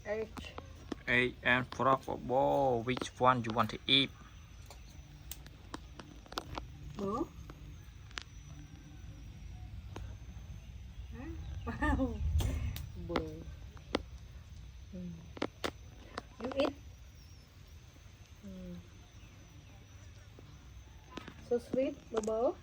H. Egg and frog ball. Which one you want to eat? Bố. Wow. Bố. You eat. So sweet, bố.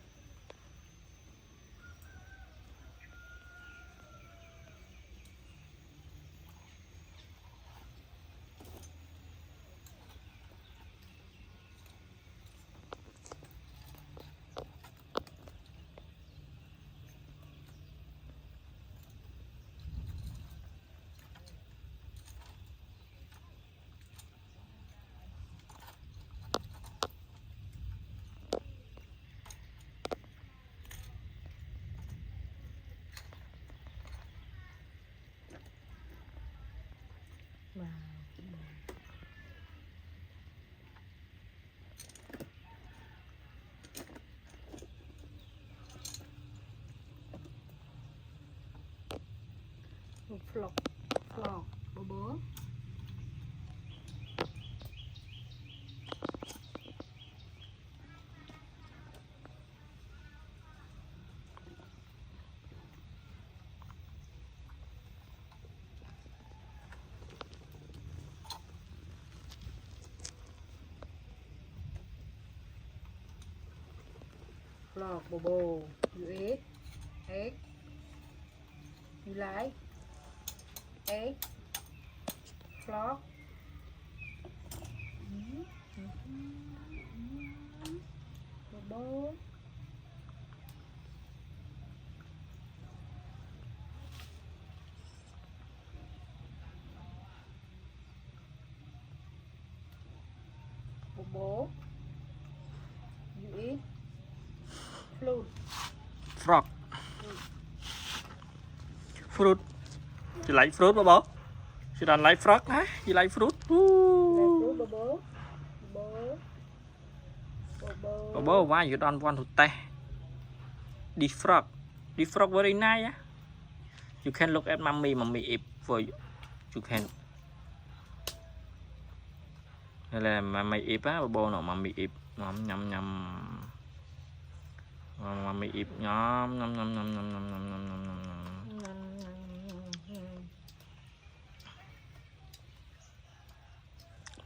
Wow. Frog. Frog, bố. Frog, bố. You eat. Egg. You like? Egg. Frog. Bố. Bố. You eat. Fruit. Frog. Fruit. You like fruit, bố? You don't like frog, huh? You like fruit? Fruit, bố. Bố. Bố, why you don't want to taste this frog? This frog very nice, yeah? You can look at mommy eat for you. You can. Đây là mommy eat á, bố nó mommy eat. Nhầm nhầm nhầm. Mommy eat nhầm nhầm nhầm nhầm nhầm nhầm nhầm nhầm nhầm nhầm.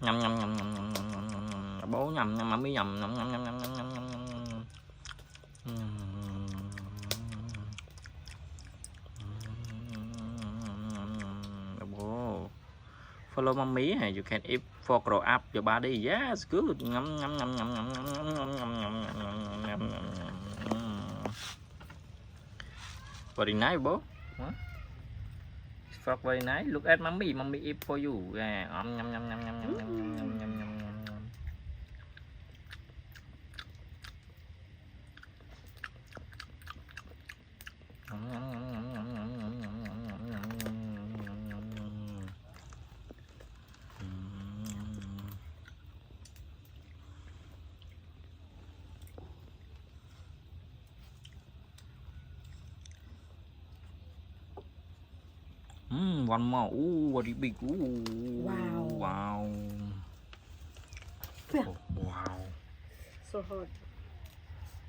Nhầm nhầm nhầm nhầm nhầm nhầm nhầm nhầm. Bố nhầm nhầm mommy nhầm nhầm nhầm nhầm nhầm nhầm nhầm nhầm nhầm. Follow mommy, you can eat for grow up your body. Yes, good. Nhâm nhâm nhâm nhâm nhâm nhâm nhâm nhâm nhâm nhâm nhâm. Very nice, bro. Frog very nice. Look at mommy eat for you. Yeah. Nhâm nhâm nhâm nhâm nhâm nhâm nhâm nhâm nhâm nhâm. One more. Ooh, very big. Ooh. Wow. Wow. Oh, wow. So hot.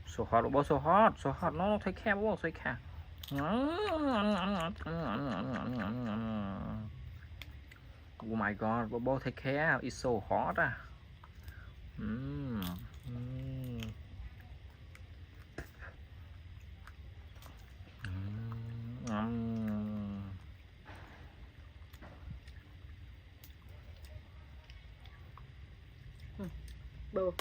So hot, bố, so hot. So hot. No, take care, bố, take care. Oh my god, bố, take care. It's so hot. Bố.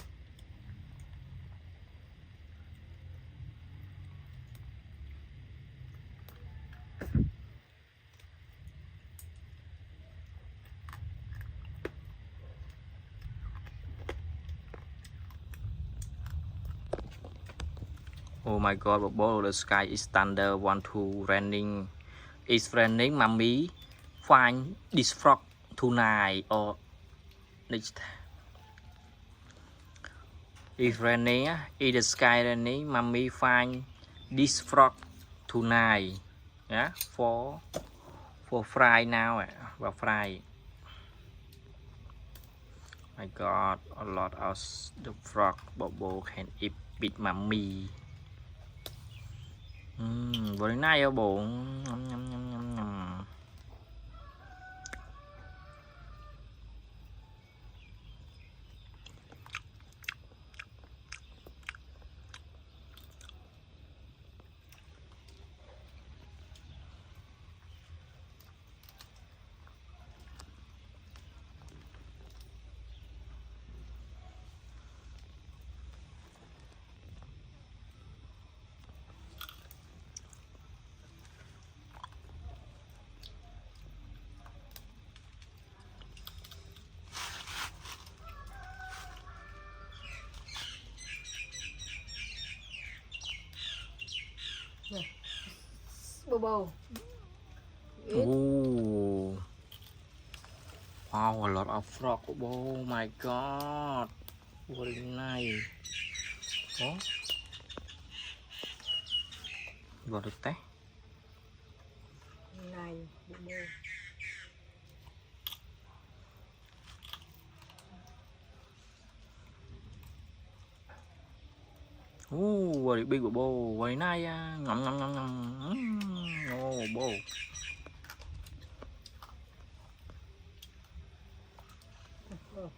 Oh my god, bố, the sky is thunder. Want to raining. It's raining, mommy. Find this frog tonight or next. If raining, in the sky raining, mommy find this frog tonight. Yeah, for fry now, for fry. My God, a lot of the frog Bobo can eat big mommy. Very nice, bố. Nhum, nhum, nhum, nhum, nhum. Bobo. You eat. Ooh. Wow, a lot of frog. Oh my God. Very nice. Oh. Vào được té. Này, Bobo. Ooh, very big Bobo. Very nice. Ngậm ngậm ngậm ngậm. Oh, Bobo. Rồi.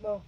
Bo.